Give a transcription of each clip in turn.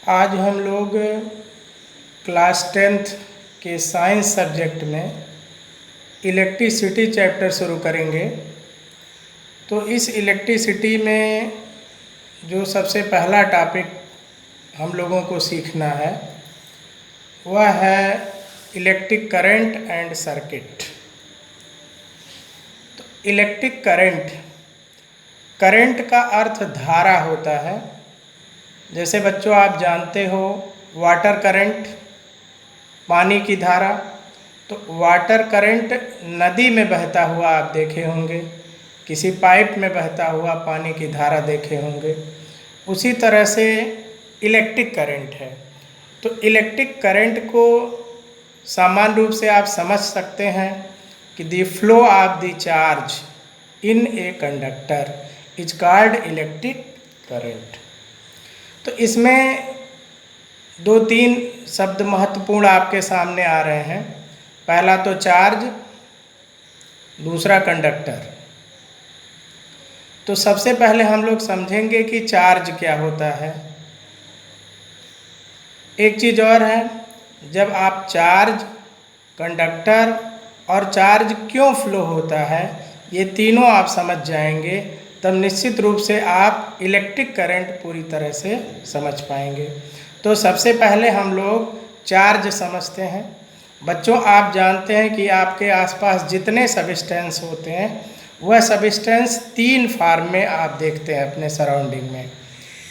आज हम लोग क्लास 10th के साइंस सब्जेक्ट में इलेक्ट्रिसिटी चैप्टर शुरू करेंगे। तो इस इलेक्ट्रिसिटी में जो सबसे पहला टॉपिक हम लोगों को सीखना है वह है इलेक्ट्रिक करंट एंड सर्किट। तो इलेक्ट्रिक करंट का अर्थ धारा होता है। जैसे बच्चों आप जानते हो वाटर करंट, पानी की धारा। तो वाटर करंट नदी में बहता हुआ आप देखे होंगे, किसी पाइप में बहता हुआ पानी की धारा देखे होंगे। उसी तरह से इलेक्ट्रिक करंट है। तो इलेक्ट्रिक करंट को सामान्य रूप से आप समझ सकते हैं कि the flow of the charge in a conductor is called electric current. तो इसमें दो तीन शब्द महत्वपूर्ण आपके सामने आ रहे हैं। पहला तो चार्ज, दूसरा कंडक्टर। तो सबसे पहले हम लोग समझेंगे कि चार्ज क्या होता है। एक चीज़ और है, जब आप चार्ज, कंडक्टर और चार्ज क्यों फ्लो होता है ये तीनों आप समझ जाएंगे, तब निश्चित रूप से आप इलेक्ट्रिक करंट पूरी तरह से समझ पाएंगे। तो सबसे पहले हम लोग चार्ज समझते हैं। बच्चों आप जानते हैं कि आपके आसपास जितने सबस्टेंस होते हैं वह सबस्टेंस तीन फॉर्म में आप देखते हैं अपने सराउंडिंग में,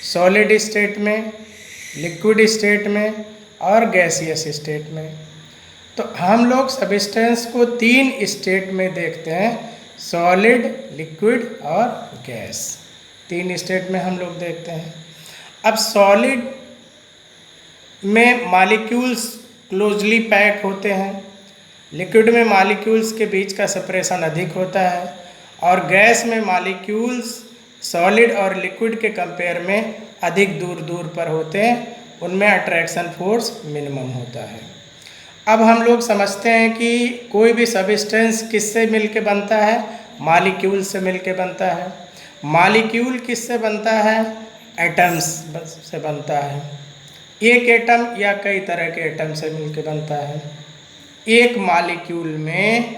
सॉलिड स्टेट में, लिक्विड स्टेट में और गैसियस स्टेट में। तो हम लोग सबस्टेंस को तीन स्टेट में देखते हैं, सॉलिड, लिक्विड और गैस। तीन स्टेट में हम लोग देखते हैं। अब सॉलिड में मॉलिक्यूल्स क्लोजली पैक होते हैं, लिक्विड में मॉलिक्यूल्स के बीच का सेपरेशन अधिक होता है और गैस में मॉलिक्यूल्स सॉलिड और लिक्विड के कंपेयर में अधिक दूर दूर पर होते हैं, उनमें अट्रैक्शन फोर्स मिनिमम होता है। अब हम लोग समझते हैं कि कोई भी सबस्टेंस किससे मिलके बनता है, मॉलिक्यूल से मिलके बनता है। मॉलिक्यूल किससे बनता है, एटम्स से बनता है। एक एटम या कई तरह के एटम से मिलके बनता है। एक मॉलिक्यूल में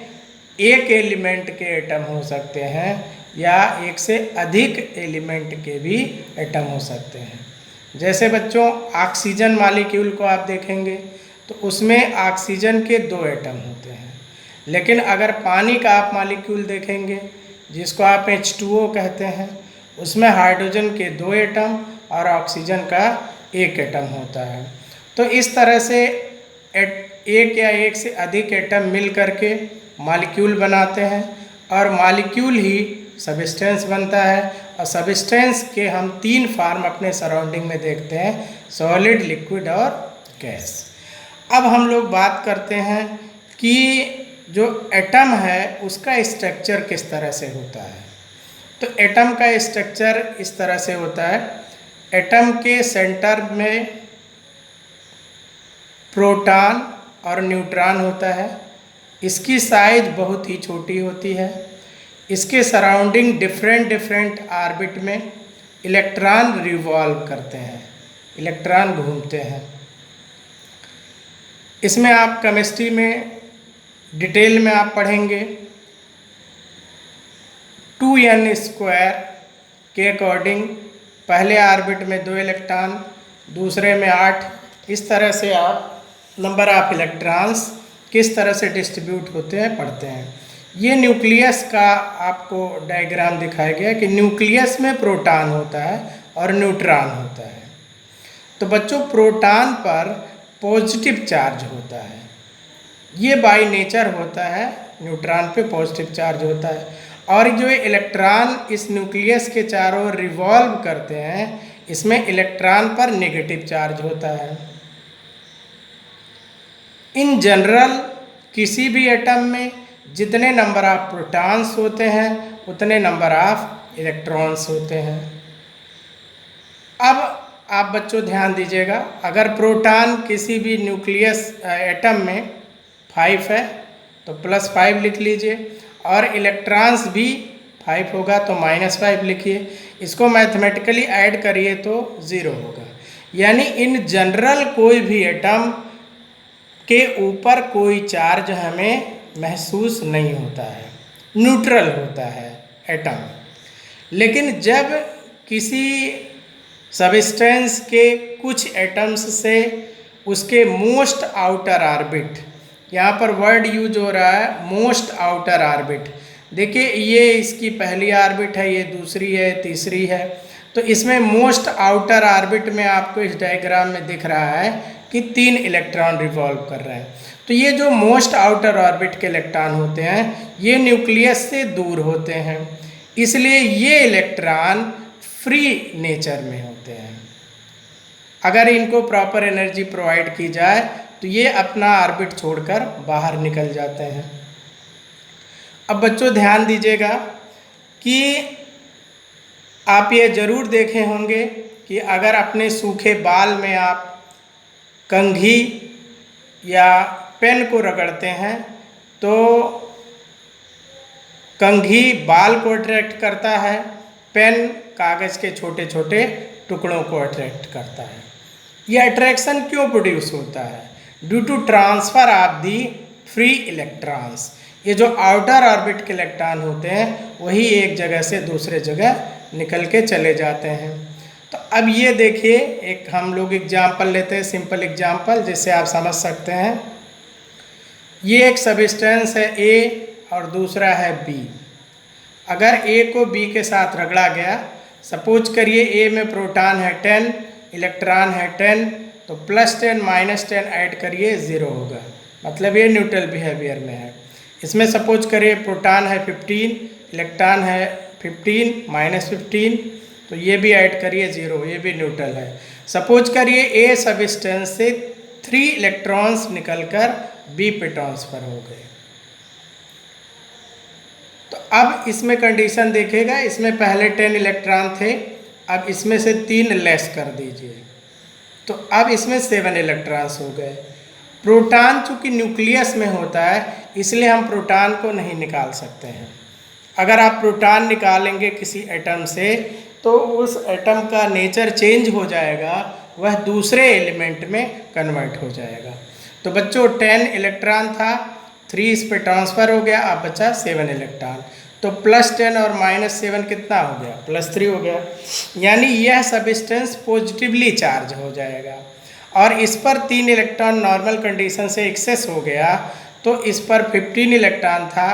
एक एलिमेंट के एटम हो सकते हैं या एक से अधिक एलिमेंट के भी एटम हो सकते हैं। जैसे बच्चों ऑक्सीजन मॉलिक्यूल को आप देखेंगे तो उसमें ऑक्सीजन के दो एटम होते हैं। लेकिन अगर पानी का आप मॉलिक्यूल देखेंगे जिसको आप H2O कहते हैं, उसमें हाइड्रोजन के दो एटम और ऑक्सीजन का एक एटम होता है। तो इस तरह से एक या एक से अधिक एटम मिल करके मॉलिक्यूल बनाते हैं और मॉलिक्यूल ही सबस्टेंस बनता है। और सबस्टेंस के हम तीन फॉर्म अपने सराउंडिंग में देखते हैं, सॉलिड, लिक्विड और गैस। अब हम लोग बात करते हैं कि जो एटम है उसका स्ट्रक्चर किस तरह से होता है। तो एटम का स्ट्रक्चर इस तरह से होता है, एटम के सेंटर में प्रोटॉन और न्यूट्रॉन होता है। इसकी साइज बहुत ही छोटी होती है। इसके सराउंडिंग डिफरेंट ऑर्बिट में इलेक्ट्रॉन रिवॉल्व करते हैं, इलेक्ट्रॉन घूमते हैं। इसमें आप केमिस्ट्री में डिटेल में आप पढ़ेंगे 2n² के अकॉर्डिंग पहले ऑर्बिट में 2 इलेक्ट्रॉन, दूसरे में 8। इस तरह से आप नंबर ऑफ इलेक्ट्रॉन्स किस तरह से डिस्ट्रीब्यूट होते हैं पढ़ते हैं। ये न्यूक्लियस का आपको डायग्राम दिखाया गया कि न्यूक्लियस में प्रोटॉन होता है और न्यूट्रॉन होता है। तो बच्चों प्रोटॉन पर पॉजिटिव चार्ज होता है, ये बाय नेचर होता है। न्यूट्रॉन पे पॉजिटिव चार्ज होता है और जो इलेक्ट्रॉन इस न्यूक्लियस के चारों ओर रिवॉल्व करते हैं, इसमें इलेक्ट्रॉन पर नेगेटिव चार्ज होता है। इन जनरल किसी भी एटम में जितने नंबर ऑफ प्रोटॉन्स होते हैं उतने नंबर ऑफ इलेक्ट्रॉन्स होते हैं। अब आप बच्चों ध्यान दीजिएगा, अगर प्रोटॉन किसी भी न्यूक्लियस एटम में 5 है तो +5 लिख लीजिए और इलेक्ट्रॉन्स भी 5 होगा तो -5 लिखिए। इसको मैथमेटिकली ऐड करिए तो 0 होगा। यानी इन जनरल कोई भी एटम के ऊपर कोई चार्ज हमें महसूस नहीं होता है, न्यूट्रल होता है एटम। लेकिन जब किसी सबस्टेंस के कुछ एटम्स से उसके मोस्ट आउटर ऑर्बिट, यहाँ पर वर्ड यूज हो रहा है मोस्ट आउटर ऑर्बिट। देखिए ये इसकी पहली ऑर्बिट है, ये दूसरी है, तीसरी है। तो इसमें मोस्ट आउटर ऑर्बिट में आपको इस डायग्राम में दिख रहा है कि 3 इलेक्ट्रॉन रिवॉल्व कर रहे हैं। तो ये जो मोस्ट आउटर ऑर्बिट के इलेक्ट्रॉन होते हैं ये न्यूक्लियस से दूर होते हैं, इसलिए ये इलेक्ट्रॉन फ्री नेचर में होते हैं। अगर इनको प्रॉपर एनर्जी प्रोवाइड की जाए तो ये अपना ऑर्बिट छोड़कर बाहर निकल जाते हैं। अब बच्चों ध्यान दीजिएगा कि आप ये ज़रूर देखे होंगे कि अगर अपने सूखे बाल में आप कंघी या पेन को रगड़ते हैं तो कंघी बाल को अट्रैक्ट करता है, पेन कागज़ के छोटे छोटे टुकड़ों को अट्रैक्ट करता है। यह अट्रैक्शन क्यों प्रोड्यूस होता है? Due to transfer of the free electrons. ये जो आउटर ऑर्बिट के इलेक्ट्रॉन होते हैं वही एक जगह से दूसरे जगह निकल के चले जाते हैं। तो अब ये देखिए एक हम लोग एग्जाम्पल लेते हैं, सिंपल एग्जाम्पल जिससे आप समझ सकते हैं। ये एक सबस्टेंस है ए और दूसरा है बी। अगर ए को बी के साथ रगड़ा गया, सपोज करिए ए में प्रोटॉन है 10, इलेक्ट्रॉन है 10, तो +10 -10 ऐड करिए 0 होगा, मतलब ये न्यूट्रल बिहेवियर में है। इसमें सपोज करिए प्रोटॉन है 15, इलेक्ट्रॉन है 15 -15, तो ये भी ऐड करिए 0, ये भी न्यूट्रल है। सपोज करिए ए सबस्टेंस से 3 इलेक्ट्रॉन्स निकलकर बी पे ट्रांसफर हो गए। तो अब इसमें कंडीशन देखिएगा, इसमें पहले 10 इलेक्ट्रॉन थे, अब इसमें से 3 लेस कर दीजिए, तो अब इसमें 7 इलेक्ट्रॉन्स हो गए। प्रोटॉन चूँकि न्यूक्लियस में होता है इसलिए हम प्रोटॉन को नहीं निकाल सकते हैं। अगर आप प्रोटॉन निकालेंगे किसी एटम से तो उस एटम का नेचर चेंज हो जाएगा, वह दूसरे एलिमेंट में कन्वर्ट हो जाएगा। तो बच्चों 10 इलेक्ट्रॉन था, 3 इस पे ट्रांसफ़र हो गया, अब बचा 7 इलेक्ट्रॉन। तो +10 और -7 कितना हो गया? +3 हो गया। यानी यह सबस्टेंस पॉजिटिवली चार्ज हो जाएगा और इस पर 3 इलेक्ट्रॉन नॉर्मल कंडीशन से एक्सेस हो गया, तो इस पर 15 इलेक्ट्रॉन था,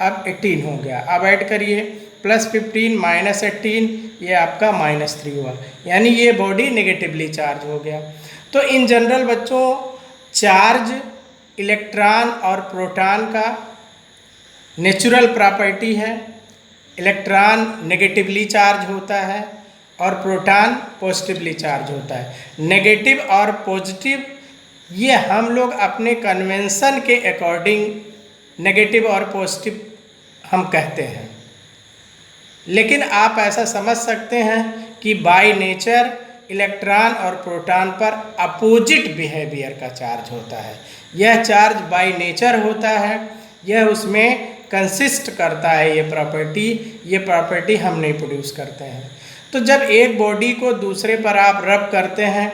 अब 18 हो गया। अब ऐड करिए +15 -18, ये आपका -3 हुआ, यानी ये बॉडी नेगेटिवली चार्ज हो गया। तो इन जनरल बच्चों चार्ज इलेक्ट्रॉन और प्रोटॉन का नेचुरल प्रॉपर्टी है। इलेक्ट्रॉन नेगेटिवली चार्ज होता है और प्रोटॉन पॉजिटिवली चार्ज होता है। नेगेटिव और पॉजिटिव ये हम लोग अपने कन्वेंशन के अकॉर्डिंग नेगेटिव और पॉजिटिव हम कहते हैं, लेकिन आप ऐसा समझ सकते हैं कि बाय नेचर इलेक्ट्रॉन और प्रोटॉन पर अपोजिट बिहेवियर का चार्ज होता है। यह चार्ज बाय नेचर होता है, यह उसमें कंसिस्ट करता है। ये प्रॉपर्टी हम नहीं प्रोड्यूस करते हैं। तो जब एक बॉडी को दूसरे पर आप रब करते हैं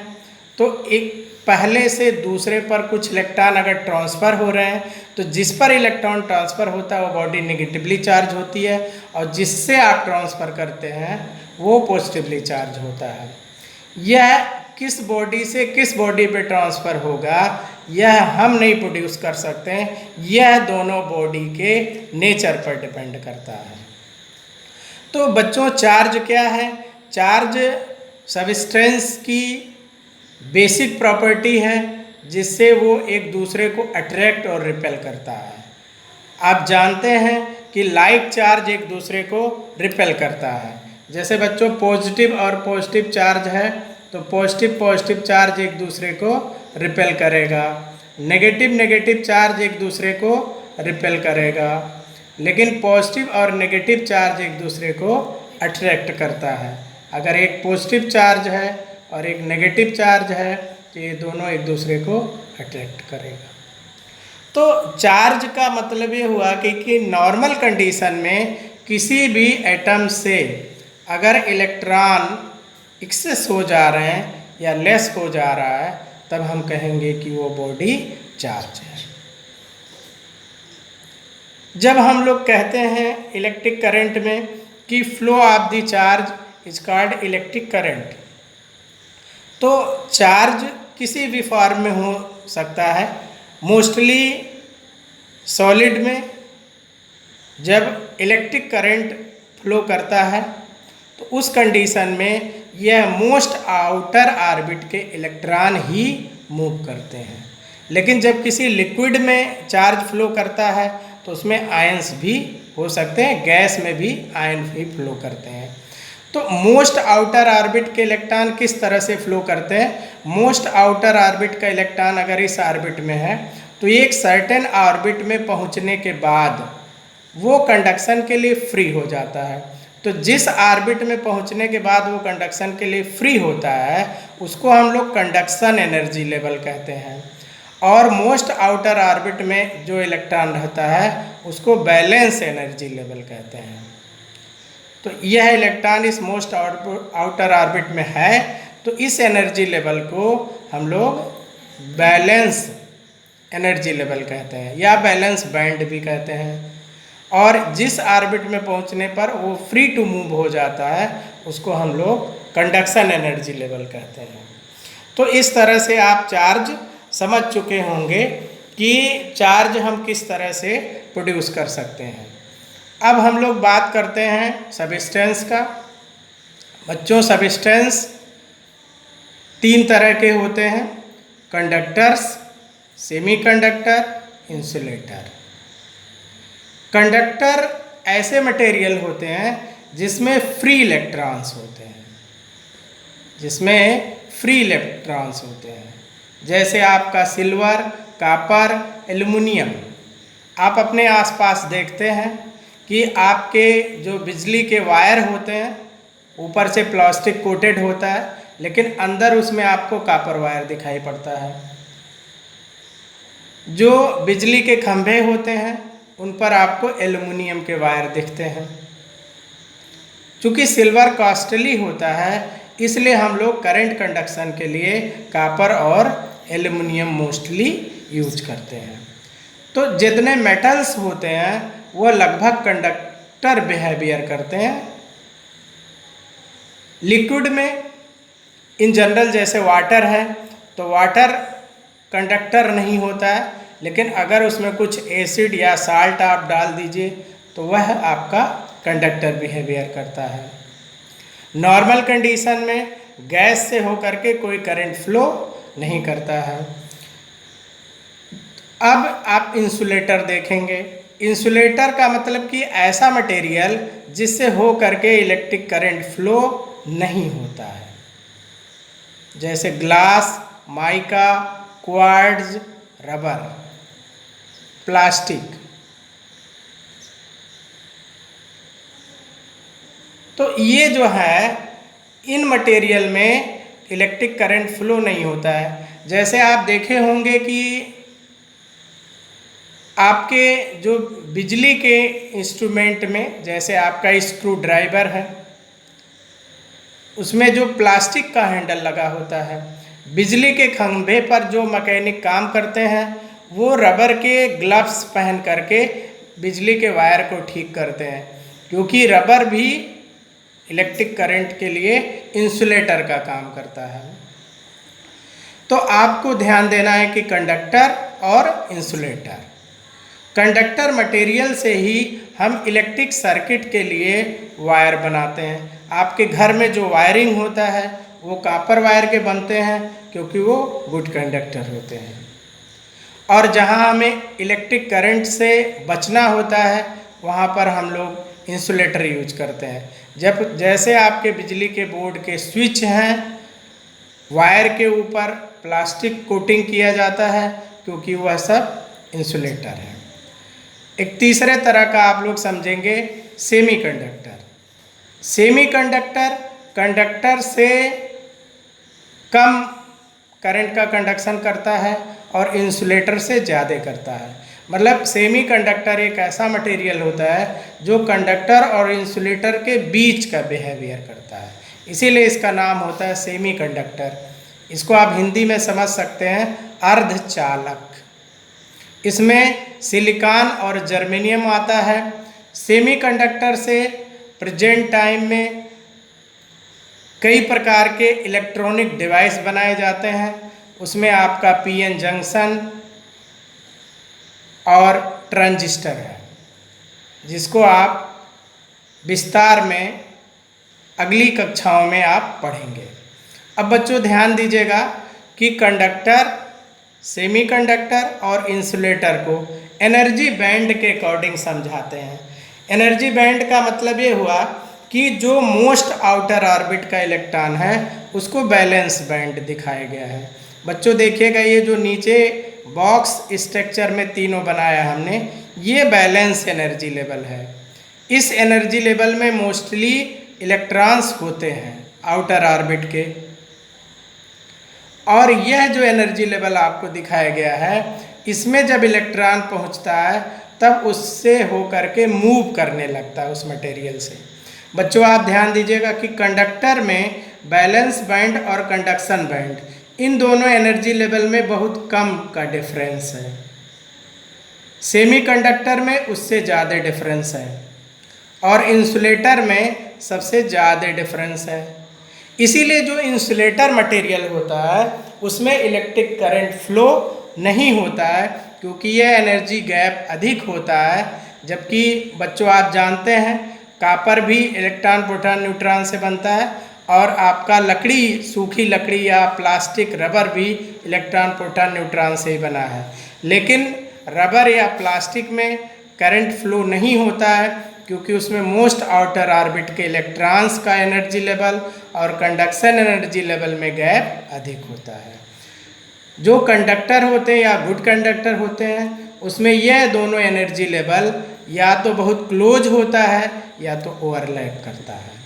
तो एक पहले से दूसरे पर कुछ इलेक्ट्रॉन अगर ट्रांसफ़र हो रहे हैं तो जिस पर इलेक्ट्रॉन ट्रांसफ़र होता है वो बॉडी नेगेटिवली चार्ज होती है और जिससे आप ट्रांसफ़र करते हैं वो पॉजिटिवली चार्ज होता है। यह किस बॉडी से किस बॉडी पे ट्रांसफ़र होगा यह हम नहीं प्रोड्यूस कर सकते हैं, यह दोनों बॉडी के नेचर पर डिपेंड करता है। तो बच्चों चार्ज क्या है? चार्ज सबस्टेंस की बेसिक प्रॉपर्टी है जिससे वो एक दूसरे को अट्रैक्ट और रिपेल करता है। आप जानते हैं कि लाइक चार्ज एक दूसरे को रिपेल करता है। जैसे बच्चों पॉजिटिव और पॉजिटिव चार्ज है तो पॉजिटिव चार्ज एक दूसरे को रिपेल करेगा, नेगेटिव चार्ज एक दूसरे को रिपेल करेगा, लेकिन पॉजिटिव और नेगेटिव चार्ज एक दूसरे को अट्रैक्ट करता है। अगर एक पॉजिटिव चार्ज है और एक नेगेटिव चार्ज है तो ये दोनों एक दूसरे को अट्रैक्ट करेगा। तो चार्ज का मतलब ये हुआ कि नॉर्मल कंडीशन में किसी भी एटम से अगर इलेक्ट्रॉन एक्सेस हो जा रहे हैं या लेस हो जा रहा है, तब हम कहेंगे कि वो बॉडी चार्ज है। जब हम लोग कहते हैं इलेक्ट्रिक करंट में कि flow of the charge is called electric current, तो चार्ज किसी भी फॉर्म में हो सकता है। मोस्टली सॉलिड में जब इलेक्ट्रिक करंट फ्लो करता है तो उस कंडीशन में यह मोस्ट आउटर ऑर्बिट के इलेक्ट्रॉन ही मूव करते हैं। लेकिन जब किसी लिक्विड में चार्ज फ्लो करता है तो उसमें आयंस भी हो सकते हैं, गैस में भी आयन भी फ्लो करते हैं। तो मोस्ट आउटर ऑर्बिट के इलेक्ट्रॉन किस तरह से फ्लो करते हैं? मोस्ट आउटर ऑर्बिट का इलेक्ट्रॉन अगर इस ऑर्बिट में है तो एक सर्टेन ऑर्बिट में पहुंचने के बाद वो कंडक्शन के लिए फ्री हो जाता है। तो जिस ऑर्बिट में पहुंचने के बाद वो कंडक्शन के लिए फ्री होता है उसको हम लोग कंडक्शन एनर्जी लेवल कहते हैं। और मोस्ट आउटर ऑर्बिट में जो इलेक्ट्रॉन रहता है उसको बैलेंस एनर्जी लेवल कहते हैं। तो यह इलेक्ट्रॉन इस मोस्ट आउटर ऑर्बिट में है, तो इस एनर्जी लेवल को हम लोग बैलेंस एनर्जी लेवल कहते हैं या बैलेंस बैंड भी कहते हैं। और जिस ऑर्बिट में पहुंचने पर वो फ्री टू मूव हो जाता है उसको हम लोग कंडक्शन एनर्जी लेवल कहते हैं। तो इस तरह से आप चार्ज समझ चुके होंगे कि चार्ज हम किस तरह से प्रोड्यूस कर सकते हैं। अब हम लोग बात करते हैं सबस्टेंस का। बच्चों, सबस्टेंस तीन तरह के होते हैं: कंडक्टर्स, सेमीकंडक्टर, इंसुलेटर। कंडक्टर ऐसे मटेरियल होते हैं जिसमें फ्री इलेक्ट्रॉन्स होते हैं, जैसे आपका सिल्वर, कॉपर, एल्युमिनियम। आप अपने आसपास देखते हैं कि आपके जो बिजली के वायर होते हैं ऊपर से प्लास्टिक कोटेड होता है, लेकिन अंदर उसमें आपको कॉपर वायर दिखाई पड़ता है। जो बिजली के खंभे होते हैं उन पर आपको एल्युमिनियम के वायर दिखते हैं। चूँकि सिल्वर कॉस्टली होता है इसलिए हम लोग करंट कंडक्शन के लिए कॉपर और एल्युमिनियम मोस्टली यूज करते हैं। तो जितने मेटल्स होते हैं वो लगभग कंडक्टर बिहेवियर करते हैं। लिक्विड में इन जनरल जैसे वाटर है तो वाटर कंडक्टर नहीं होता है, लेकिन अगर उसमें कुछ एसिड या साल्ट आप डाल दीजिए तो वह आपका कंडक्टर बिहेवियर करता है। नॉर्मल कंडीशन में गैस से होकर के कोई करंट फ्लो नहीं करता है। अब आप इंसुलेटर देखेंगे। इंसुलेटर का मतलब कि ऐसा मटेरियल जिससे हो करके इलेक्ट्रिक करंट फ्लो नहीं होता है, जैसे glass, mica, quartz, rubber, plastic. तो ये जो है इन मटेरियल में इलेक्ट्रिक करंट फ्लो नहीं होता है। जैसे आप देखे होंगे कि आपके जो बिजली के इंस्ट्रूमेंट में, जैसे आपका स्क्रू ड्राइवर है, उसमें जो प्लास्टिक का हैंडल लगा होता है। बिजली के खंभे पर जो मैकेनिक काम करते हैं वो रबर के ग्लव्स पहन करके बिजली के वायर को ठीक करते हैं, क्योंकि रबर भी इलेक्ट्रिक करंट के लिए इंसुलेटर का काम करता है। तो आपको ध्यान देना है कि कंडक्टर और इंसुलेटर। कंडक्टर मटेरियल से ही हम इलेक्ट्रिक सर्किट के लिए वायर बनाते हैं। आपके घर में जो वायरिंग होता है वो कॉपर वायर के बनते हैं, क्योंकि वो गुड कंडक्टर होते हैं। और जहाँ हमें इलेक्ट्रिक करंट से बचना होता है वहाँ पर हम लोग इंसुलेटर यूज करते हैं। जैसे आपके बिजली के बोर्ड के स्विच हैं, वायर के ऊपर प्लास्टिक कोटिंग किया जाता है, क्योंकि वह सब इंसुलेटर है। एक तीसरे तरह का आप लोग समझेंगे सेमीकंडक्टर। सेमीकंडक्टर कंडक्टर से कम करंट का कंडक्शन करता है और इंसुलेटर से ज़्यादा करता है। मतलब सेमीकंडक्टर एक ऐसा मटेरियल होता है जो कंडक्टर और इंसुलेटर के बीच का बिहेवियर करता है, इसीलिए इसका नाम होता है सेमीकंडक्टर। इसको आप हिंदी में समझ सकते हैं अर्धचालक। इसमें सिलिकॉन और जर्मेनियम आता है। सेमीकंडक्टर से प्रेजेंट टाइम में कई प्रकार के इलेक्ट्रॉनिक डिवाइस बनाए जाते हैं। उसमें आपका पीएन जंक्शन और ट्रांजिस्टर है, जिसको आप विस्तार में अगली कक्षाओं में आप पढ़ेंगे। अब बच्चों ध्यान दीजिएगा कि कंडक्टर, सेमीकंडक्टर और इंसुलेटर को एनर्जी बैंड के अकॉर्डिंग समझाते हैं। एनर्जी बैंड का मतलब ये हुआ कि जो मोस्ट आउटर ऑर्बिट का इलेक्ट्रॉन है उसको बैलेंस बैंड दिखाया गया है। बच्चों देखिएगा, ये जो नीचे बॉक्स स्ट्रक्चर में तीनों बनाया हमने, ये बैलेंस एनर्जी लेवल है। इस एनर्जी लेवल में मोस्टली इलेक्ट्रॉन्स होते हैं आउटर ऑर्बिट के, और यह जो एनर्जी लेवल आपको दिखाया गया है, इसमें जब इलेक्ट्रॉन पहुंचता है तब उससे होकर के मूव करने लगता है उस मटेरियल से। बच्चों आप ध्यान दीजिएगा कि कंडक्टर में बैलेंस बैंड और कंडक्शन बैंड, इन दोनों एनर्जी लेवल में बहुत कम का डिफरेंस है। सेमीकंडक्टर में उससे ज़्यादा डिफरेंस है और इंसुलेटर में सबसे ज़्यादा डिफरेंस है। इसीलिए जो इंसुलेटर मटेरियल होता है उसमें इलेक्ट्रिक करंट फ्लो नहीं होता है, क्योंकि यह एनर्जी गैप अधिक होता है। जबकि बच्चों आप जानते हैं कॉपर भी इलेक्ट्रॉन प्रोटॉन न्यूट्रॉन से बनता है, और आपका लकड़ी, सूखी लकड़ी या प्लास्टिक रबर भी इलेक्ट्रॉन प्रोटॉन न्यूट्रॉन से ही बना है। लेकिन रबर या प्लास्टिक में करंट फ्लो नहीं होता है, क्योंकि उसमें मोस्ट आउटर ऑर्बिट के इलेक्ट्रॉन्स का एनर्जी लेवल और कंडक्शन एनर्जी लेवल में गैप अधिक होता है। जो कंडक्टर होते हैं या गुड कंडक्टर होते हैं उसमें यह दोनों एनर्जी लेवल या तो बहुत क्लोज होता है या तो ओवरलैप करता है।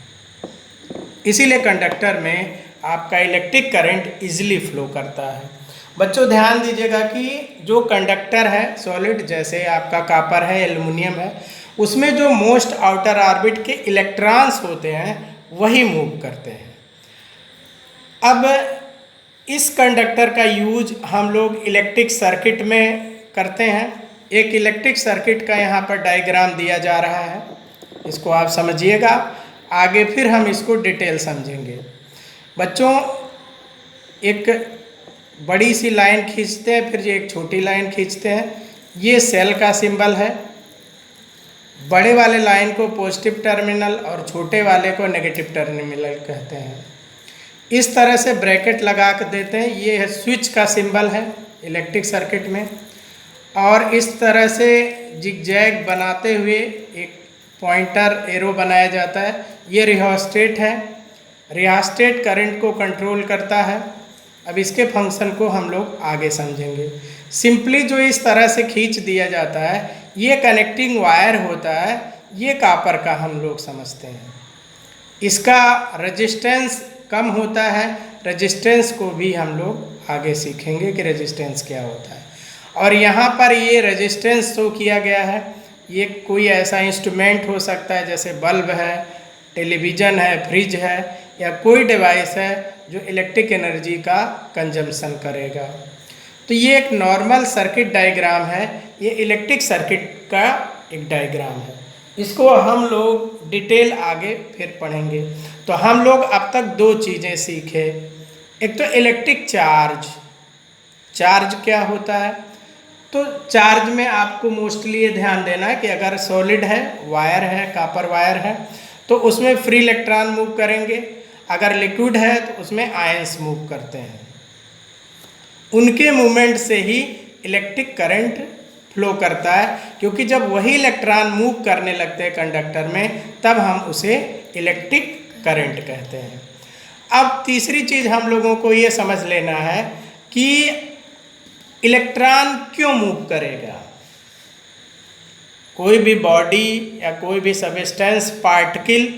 इसीलिए कंडक्टर में आपका इलेक्ट्रिक करंट इजीली फ्लो करता है। बच्चों ध्यान दीजिएगा कि जो कंडक्टर है सॉलिड, जैसे आपका कॉपर है, एल्युमिनियम है, उसमें जो मोस्ट आउटर ऑर्बिट के इलेक्ट्रॉन्स होते हैं वही मूव करते हैं। अब इस कंडक्टर का यूज हम लोग इलेक्ट्रिक सर्किट में करते हैं। एक इलेक्ट्रिक सर्किट का यहाँ पर डायग्राम दिया जा रहा है, इसको आप समझिएगा, आगे फिर हम इसको डिटेल समझेंगे। बच्चों एक बड़ी सी लाइन खींचते हैं, फिर एक छोटी लाइन खींचते हैं, ये सेल का सिंबल है। बड़े वाले लाइन को पॉजिटिव टर्मिनल और छोटे वाले को नेगेटिव टर्मिनल कहते हैं। इस तरह से ब्रैकेट लगा कर देते हैं, ये है स्विच का सिंबल है इलेक्ट्रिक सर्किट में, और इस तरह से जिगजैग बनाते हुए एक पॉइंटर एरो बनाया जाता है। ये रिहोस्टेट है, रिहोस्टेट करंट को कंट्रोल करता है। अब इसके फंक्शन को हम लोग आगे समझेंगे। सिंपली जो इस तरह से खींच दिया जाता है, ये कनेक्टिंग वायर होता है, ये कॉपर का हम लोग समझते हैं। इसका रेजिस्टेंस कम होता है, रेजिस्टेंस को भी हम लोग आगे सीखेंगे कि रेजिस्टेंस क्या होता है। और यहाँ पर ये रेजिस्टेंस शो किया गया है, ये कोई ऐसा इंस्ट्रूमेंट हो सकता है जैसे बल्ब है, टेलीविज़न है, फ्रिज है, या कोई डिवाइस है जो इलेक्ट्रिक एनर्जी का कंजम्पशन करेगा। तो ये एक नॉर्मल सर्किट डायग्राम है, ये इलेक्ट्रिक सर्किट का एक डायग्राम है। इसको हम लोग डिटेल आगे फिर पढ़ेंगे। तो हम लोग अब तक दो चीज़ें सीखे। एक तो इलेक्ट्रिक चार्ज, चार्ज क्या होता है। तो चार्ज में आपको मोस्टली ये ध्यान देना है कि अगर सॉलिड है, वायर है, कॉपर वायर है, तो उसमें फ्री इलेक्ट्रॉन मूव करेंगे। अगर लिक्विड है तो उसमें आयंस मूव करते हैं। उनके मूवमेंट से ही इलेक्ट्रिक करंट फ्लो करता है, क्योंकि जब वही इलेक्ट्रॉन मूव करने लगते हैं कंडक्टर में तब हम उसे इलेक्ट्रिक करंट कहते हैं। अब तीसरी चीज़ हम लोगों को ये समझ लेना है कि इलेक्ट्रॉन क्यों मूव करेगा। कोई भी बॉडी या कोई भी सब्सटेंस पार्टिकल,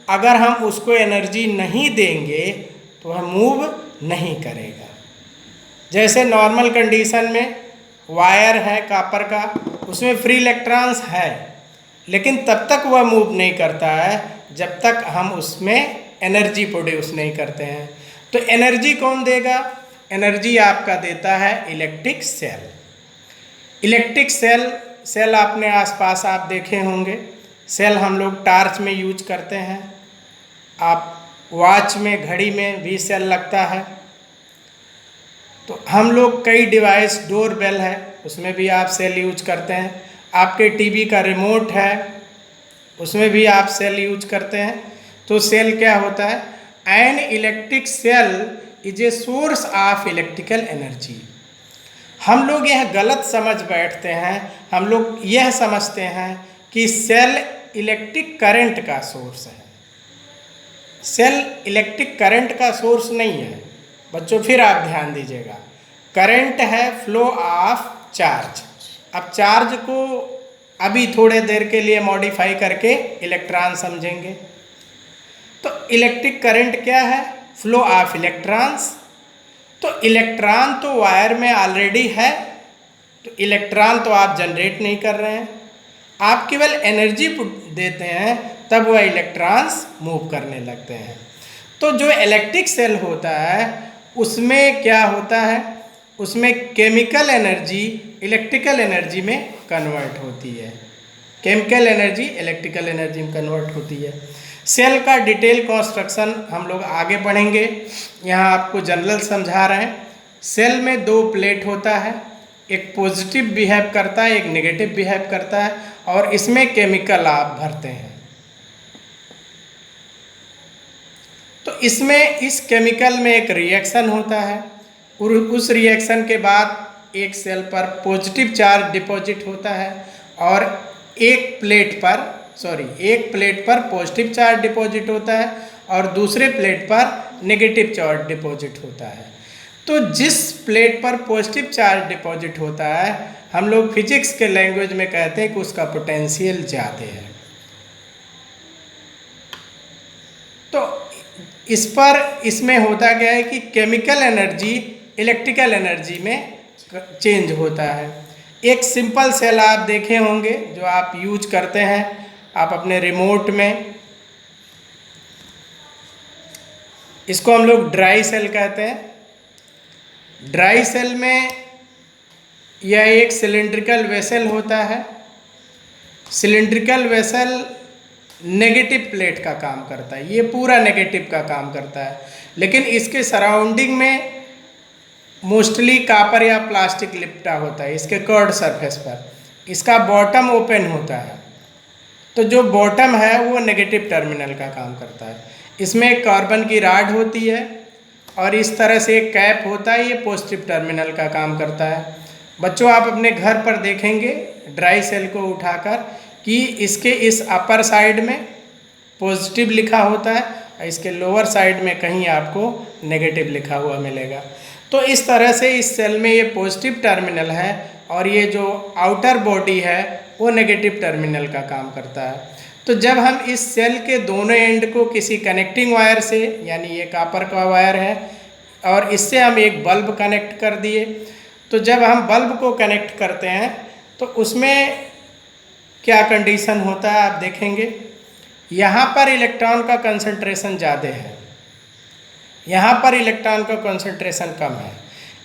अगर हम उसको एनर्जी नहीं देंगे तो वह मूव नहीं करेगा। जैसे नॉर्मल कंडीशन में वायर है कॉपर का, उसमें फ्री इलेक्ट्रॉन्स है, लेकिन तब तक वह मूव नहीं करता है जब तक हम उसमें एनर्जी प्रोड्यूस नहीं करते हैं। तो एनर्जी कौन देगा? एनर्जी आपका देता है इलेक्ट्रिक सेल। इलेक्ट्रिक सेल अपने आसपास आप देखे होंगे। सेल हम लोग टॉर्च में यूज करते हैं, आप वॉच में, घड़ी में भी सेल लगता है। तो हम लोग कई डिवाइस, डोर बेल है, उसमें भी आप सेल यूज करते हैं। आपके टीवी का रिमोट है, उसमें भी आप सेल यूज करते हैं। तो सेल क्या होता है? An electric cell is a source of electrical energy. हम लोग यह गलत समझ बैठते हैं, हम लोग यह समझते हैं कि सेल इलेक्ट्रिक करंट का सोर्स है। सेल इलेक्ट्रिक करंट का सोर्स नहीं है बच्चों, फिर आप ध्यान दीजिएगा। करंट है फ्लो ऑफ चार्ज। अब चार्ज को अभी थोड़े देर के लिए मॉडिफाई करके इलेक्ट्रॉन समझेंगे। तो इलेक्ट्रिक करंट क्या है? Flow of electrons. तो इलेक्ट्रॉन तो वायर में ऑलरेडी है, तो इलेक्ट्रॉन तो आप जनरेट नहीं कर रहे हैं, आप केवल एनर्जी देते हैं, तब वह इलेक्ट्रॉन्स मूव करने लगते हैं। तो जो इलेक्ट्रिक सेल होता है उसमें क्या होता है? उसमें केमिकल एनर्जी इलेक्ट्रिकल एनर्जी में कन्वर्ट होती है। केमिकल एनर्जी इलेक्ट्रिकल एनर्जी में कन्वर्ट होती है। सेल का डिटेल कंस्ट्रक्शन हम लोग आगे बढ़ेंगे, यहाँ आपको जनरल समझा रहे हैं। सेल में दो प्लेट होता है, एक पॉजिटिव बिहेव करता है, एक नेगेटिव बिहेव करता है, और इसमें केमिकल आप भरते हैं। तो इसमें इस केमिकल में एक रिएक्शन होता है, और उस रिएक्शन के बाद एक सेल पर पॉजिटिव चार्ज डिपॉजिट होता है, और एक प्लेट पर पॉजिटिव चार्ज डिपॉजिट होता है, और दूसरे प्लेट पर नेगेटिव चार्ज डिपॉजिट होता है। तो जिस प्लेट पर पॉजिटिव चार्ज डिपॉजिट होता है, हम लोग फिजिक्स के लैंग्वेज में कहते हैं कि उसका पोटेंशियल ज़्यादा है। तो इसमें होता क्या है कि केमिकल एनर्जी इलेक्ट्रिकल एनर्जी में चेंज होता है। एक सिंपल सेल आप देखे होंगे जो आप यूज करते हैं आप अपने रिमोट में, इसको हम लोग ड्राई सेल कहते हैं। ड्राई सेल में यह एक सिलिंड्रिकल वेसल होता है। सिलिंड्रिकल वेसल नेगेटिव प्लेट का काम करता है, ये पूरा नेगेटिव का काम करता है, लेकिन इसके सराउंडिंग में मोस्टली कॉपर या प्लास्टिक लिपटा होता है इसके कर्ड सरफेस पर। इसका बॉटम ओपन होता है, तो जो बॉटम है वो नेगेटिव टर्मिनल का काम करता है। इसमें एक कार्बन की राड होती है, और इस तरह से एक कैप होता है, ये पॉजिटिव टर्मिनल का काम करता है। बच्चों आप अपने घर पर देखेंगे ड्राई सेल को उठाकर कि इसके इस अपर साइड में पॉजिटिव लिखा होता है, और इसके लोअर साइड में कहीं आपको नेगेटिव लिखा हुआ मिलेगा। तो इस तरह से इस सेल में ये पॉजिटिव टर्मिनल है, और ये जो आउटर बॉडी है वो नेगेटिव टर्मिनल का काम करता है। तो जब हम इस सेल के दोनों एंड को किसी कनेक्टिंग वायर से, यानी ये कॉपर का वायर है, और इससे हम एक बल्ब कनेक्ट कर दिए, तो जब हम बल्ब को कनेक्ट करते हैं तो उसमें क्या कंडीशन होता है आप देखेंगे। यहाँ पर इलेक्ट्रॉन का कंसंट्रेशन ज़्यादा है, यहाँ पर इलेक्ट्रॉन का कंसंट्रेशन कम है।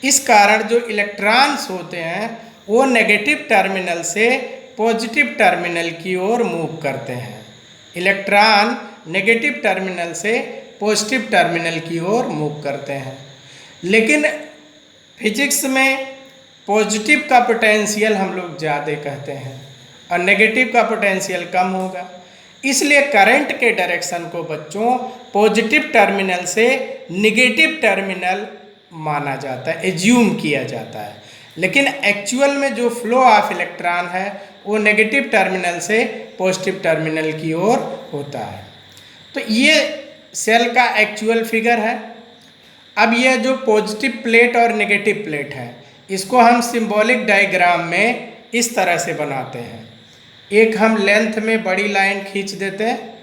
इस कारण जो इलेक्ट्रॉन्स होते हैं वो नेगेटिव टर्मिनल से पॉजिटिव टर्मिनल की ओर मूव करते हैं। इलेक्ट्रॉन नेगेटिव टर्मिनल से पॉजिटिव टर्मिनल की ओर मूव करते हैं। लेकिन फिजिक्स में पॉजिटिव का पोटेंशियल हम लोग ज़्यादा कहते हैं और नेगेटिव का पोटेंशियल कम होगा, इसलिए करंट के डायरेक्शन को बच्चों पॉजिटिव टर्मिनल से नेगेटिव टर्मिनल माना जाता है, एज्यूम किया जाता है। लेकिन एक्चुअल में जो फ्लो ऑफ इलेक्ट्रॉन है वो नेगेटिव टर्मिनल से पॉजिटिव टर्मिनल की ओर होता है। तो ये सेल का एक्चुअल फिगर है। अब यह जो पॉजिटिव प्लेट और नेगेटिव प्लेट है इसको हम सिंबॉलिक डायग्राम में इस तरह से बनाते हैं। एक हम लेंथ में बड़ी लाइन खींच देते हैं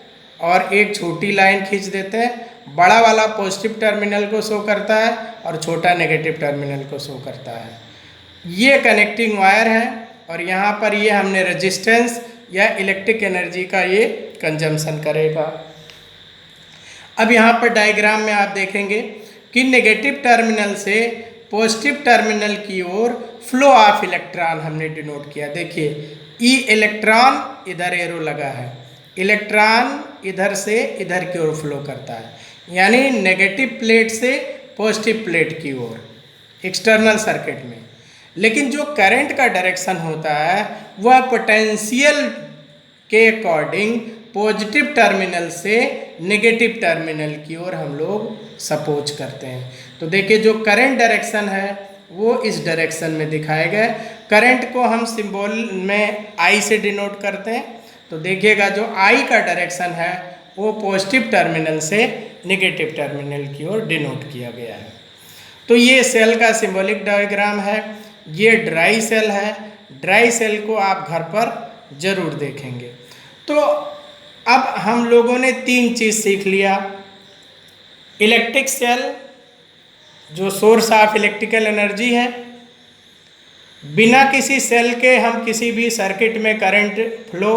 और एक छोटी लाइन खींच देते हैं। बड़ा वाला पॉजिटिव टर्मिनल को शो करता है और छोटा नेगेटिव टर्मिनल को शो करता है। ये कनेक्टिंग वायर है और यहाँ पर ये हमने रेजिस्टेंस या इलेक्ट्रिक एनर्जी का ये कंजम्पशन करेगा। अब यहाँ पर डायग्राम में आप देखेंगे कि नेगेटिव टर्मिनल से पॉजिटिव टर्मिनल की ओर फ्लो ऑफ इलेक्ट्रॉन हमने डिनोट किया। देखिए ई इलेक्ट्रॉन, इधर एरो लगा है, इलेक्ट्रॉन इधर से इधर की ओर फ्लो करता है, यानी नेगेटिव प्लेट से पॉजिटिव प्लेट की ओर एक्सटर्नल सर्किट में। लेकिन जो करंट का डायरेक्शन होता है वह पोटेंशियल के अकॉर्डिंग पॉजिटिव टर्मिनल से नेगेटिव टर्मिनल की ओर हम लोग सपोज करते हैं। तो देखिए जो करंट डायरेक्शन है वो इस डायरेक्शन में दिखाए गए। करंट को हम सिंबल में आई से डिनोट करते हैं। तो देखिएगा जो आई का डायरेक्शन है वो पॉजिटिव टर्मिनल से नेगेटिव टर्मिनल की ओर डिनोट किया गया है। तो ये सेल का सिंबॉलिक डायग्राम है। ये ड्राई सेल है। ड्राई सेल को आप घर पर जरूर देखेंगे। तो अब हम लोगों ने 3 चीज़ सीख लिया। इलेक्ट्रिक सेल जो सोर्स ऑफ इलेक्ट्रिकल एनर्जी है, बिना किसी सेल के हम किसी भी सर्किट में करंट फ्लो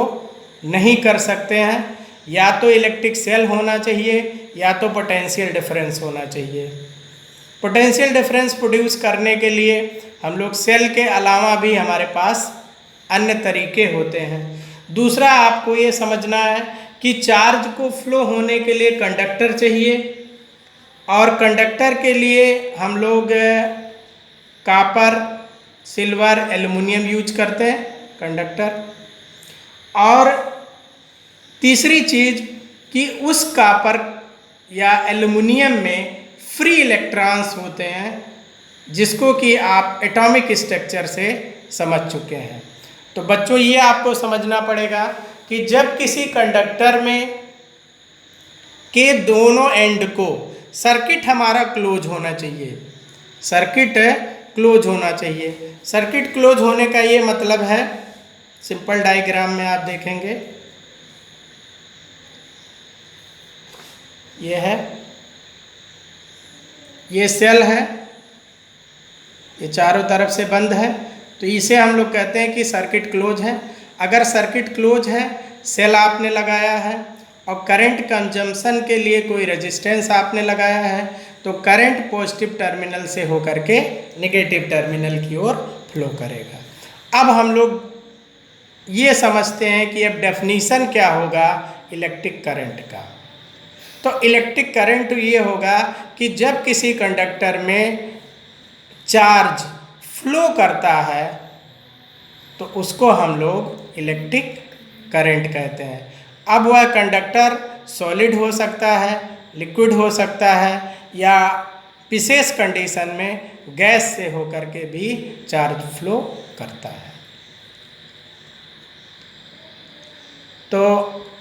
नहीं कर सकते हैं। या तो इलेक्ट्रिक सेल होना चाहिए या तो पोटेंशियल डिफरेंस होना चाहिए। पोटेंशियल डिफरेंस प्रोड्यूस करने के लिए हम लोग सेल के अलावा भी हमारे पास अन्य तरीके होते हैं। दूसरा आपको ये समझना है कि चार्ज को फ्लो होने के लिए कंडक्टर चाहिए, और कंडक्टर के लिए हम लोग कॉपर, सिल्वर, एल्युमिनियम यूज करते हैं कंडक्टर। और तीसरी चीज़ कि उस कॉपर या एल्युमिनियम में फ्री इलेक्ट्रॉन्स होते हैं, जिसको कि आप एटॉमिक स्ट्रक्चर से समझ चुके हैं। तो बच्चों ये आपको समझना पड़ेगा कि जब किसी कंडक्टर में के दोनों एंड को सर्किट हमारा क्लोज होना चाहिए। सर्किट क्लोज होना चाहिए। सर्किट क्लोज होने का ये मतलब है, सिंपल डायग्राम में आप देखेंगे, ये है, ये सेल है, ये चारों तरफ से बंद है, तो इसे हम लोग कहते हैं कि सर्किट क्लोज है। अगर सर्किट क्लोज है, सेल आपने लगाया है और करंट कंजम्पशन के लिए कोई रेजिस्टेंस आपने लगाया है, तो करंट पॉजिटिव टर्मिनल से होकर के नेगेटिव टर्मिनल की ओर फ्लो करेगा। अब हम लोग ये समझते हैं कि अब डेफिनीशन क्या होगा इलेक्ट्रिक करंट का। तो इलेक्ट्रिक करंट ये होगा कि जब किसी कंडक्टर में चार्ज फ्लो करता है तो उसको हम लोग इलेक्ट्रिक करंट कहते हैं। अब वह कंडक्टर सॉलिड हो सकता है, लिक्विड हो सकता है, या विशेष कंडीशन में गैस से होकर के भी चार्ज फ्लो करता है। तो